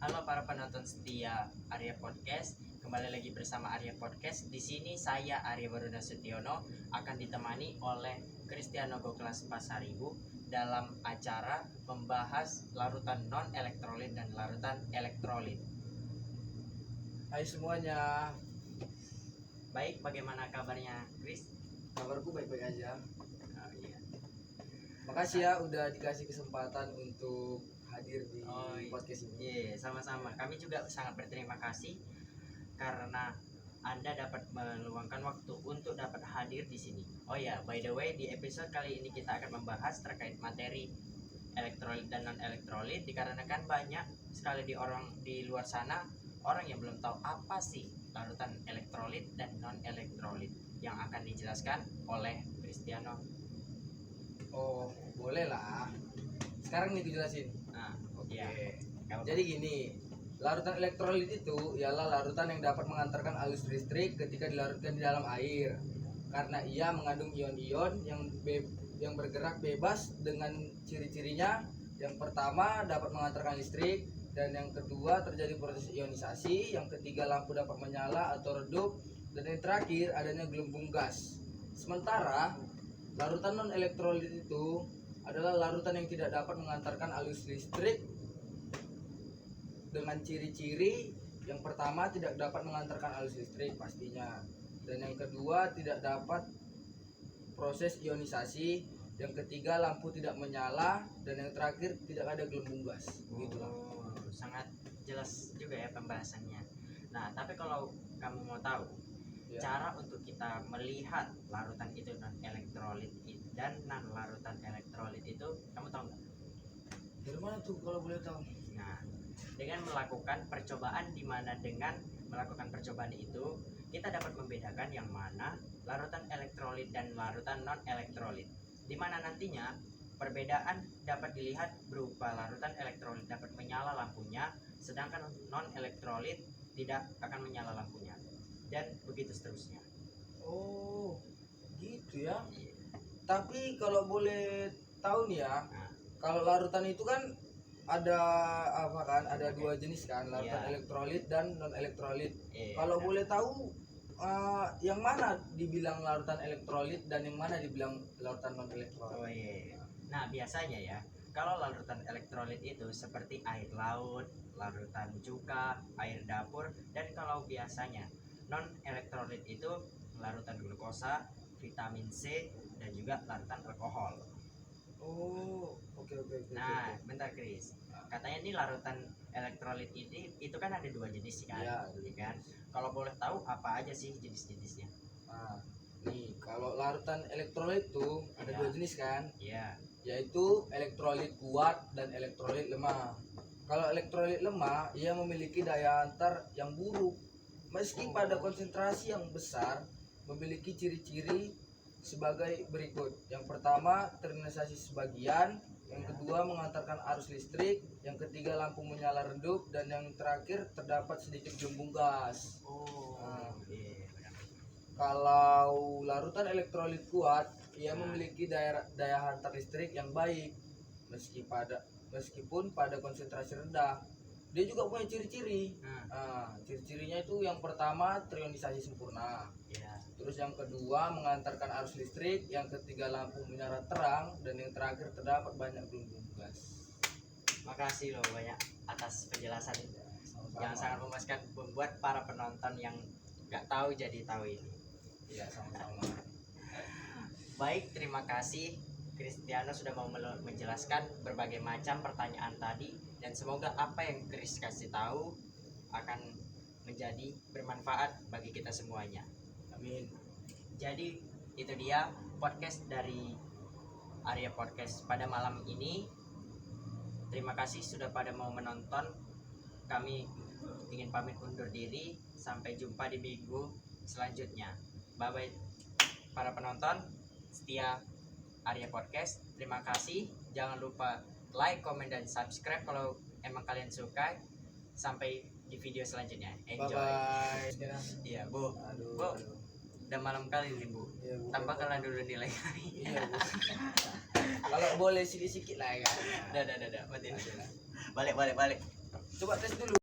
Halo para penonton setia Arya Podcast, kembali lagi bersama Arya Podcast. Di sini saya Arya Baruna Sutiono akan ditemani oleh Kristiano Goklas Pasaribu dalam acara membahas larutan non elektrolit dan larutan elektrolit. Hai semuanya, Baik, bagaimana kabarnya, Kris? kabarku baik-baik aja. Oh, iya. Makasih ya udah dikasih kesempatan untuk hadir di Oh, podcast ini. iya, sama-sama. Kami juga sangat berterima kasih karena Anda dapat meluangkan waktu untuk dapat hadir di sini. Oh ya, by the way, di episode kali ini kita akan membahas terkait materi elektrolit dan non elektrolit dikarenakan banyak sekali di luar sana orang yang belum tahu apa sih larutan elektrolit dan non elektrolit yang akan dijelaskan oleh Kristiano. Oh, boleh lah. Sekarang nih dijelasin. Nah, Oke. ya. Jadi gini, larutan elektrolit itu ialah larutan yang dapat mengantarkan arus listrik ketika dilarutkan di dalam air. Karena ia mengandung ion-ion yang bergerak bebas dengan ciri-cirinya. Yang pertama dapat mengantarkan listrik, dan yang kedua terjadi proses ionisasi, yang ketiga lampu dapat menyala atau redup, dan yang terakhir adanya gelembung gas. Sementara larutan non elektrolit itu adalah larutan yang tidak dapat mengantarkan arus listrik dengan ciri-ciri yang pertama tidak dapat mengantarkan arus listrik pastinya, dan yang kedua tidak dapat proses ionisasi, yang ketiga lampu tidak menyala, dan yang terakhir tidak ada gelembung gas. Begitulah. Oh, sangat jelas juga ya pembahasannya. Nah, tapi kalau kamu mau tahu Ya. cara untuk kita melihat larutan itu non elektrolit dan non larutan elektrolit itu, kamu tahu nggak? Dari mana tuh kalau boleh tahu? Nah, dengan melakukan percobaan, di mana dengan melakukan percobaan itu kita dapat membedakan yang mana larutan elektrolit dan larutan non elektrolit, di mana nantinya perbedaan dapat dilihat berupa larutan elektrolit dapat menyala lampunya, sedangkan non elektrolit tidak akan menyala lampunya, dan begitu seterusnya. Oh, gitu ya. Tapi kalau boleh tahu nih ya, Nah, kalau larutan itu kan ada apa kan? Ada dua jenis kan, larutan Iya. elektrolit dan non elektrolit. iya, Kalau benar. boleh tahu yang mana dibilang larutan elektrolit dan yang mana dibilang larutan non elektrolit? Oh iya. Nah, biasanya ya, kalau larutan elektrolit itu seperti air laut, larutan cuka, air dapur, dan kalau biasanya non elektrolit itu larutan glukosa, vitamin C, dan juga larutan alkohol. Oh, oke. Nah, bentar Chris. Katanya ini larutan elektrolit ini itu kan ada dua jenis kan? Iya. Ya kan? Kalau boleh tahu apa aja sih jenis-jenisnya? Nah, nih kalau larutan elektrolit tuh ada Iya. dua jenis kan, Iya. yaitu elektrolit kuat dan elektrolit lemah. Kalau elektrolit lemah, ia memiliki daya antar yang buruk, meski pada konsentrasi yang besar, memiliki ciri-ciri sebagai berikut. Yang pertama, terionisasi sebagian, yang kedua mengantarkan arus listrik, yang ketiga lampu menyala redup, dan yang terakhir terdapat sedikit gelembung gas. Oh, Nah. iya, benar. Kalau larutan elektrolit kuat, ia memiliki daya hantar listrik yang baik, meskipun pada konsentrasi rendah. Dia juga punya ciri-ciri. Ciri-cirinya itu yang pertama terionisasi sempurna. Iya. Terus yang kedua mengantarkan arus listrik, yang ketiga lampu menyala terang, dan yang terakhir terdapat banyak gelembung gas. Makasih loh banyak atas penjelasan Sama-sama. yang sangat memuaskan, membuat para penonton yang nggak tahu jadi tahu ini. Iya, sama-sama. Baik, terima kasih Kristiano sudah mau menjelaskan berbagai macam pertanyaan tadi, dan semoga apa yang Chris kasih tahu akan menjadi bermanfaat bagi kita semuanya. Amin. Jadi itu dia podcast dari Arya Podcast pada malam ini. Terima kasih sudah pada mau menonton. Kami ingin pamit undur diri. Sampai jumpa di minggu selanjutnya. Bye bye para penonton setia Arya Podcast. Terima kasih. Jangan lupa like, comment, dan subscribe kalau emang kalian suka. Sampai di video selanjutnya. Enjoy. Bye-bye. Iya, Bu. Aduh. Bu, udah malam kali nih, Bu. Iya, Bu. Tambahkanlah dulu nilai. Iya, Bu. Kalau boleh sedikit lah ya. Dah. Matiin. Balik. Coba tes dulu.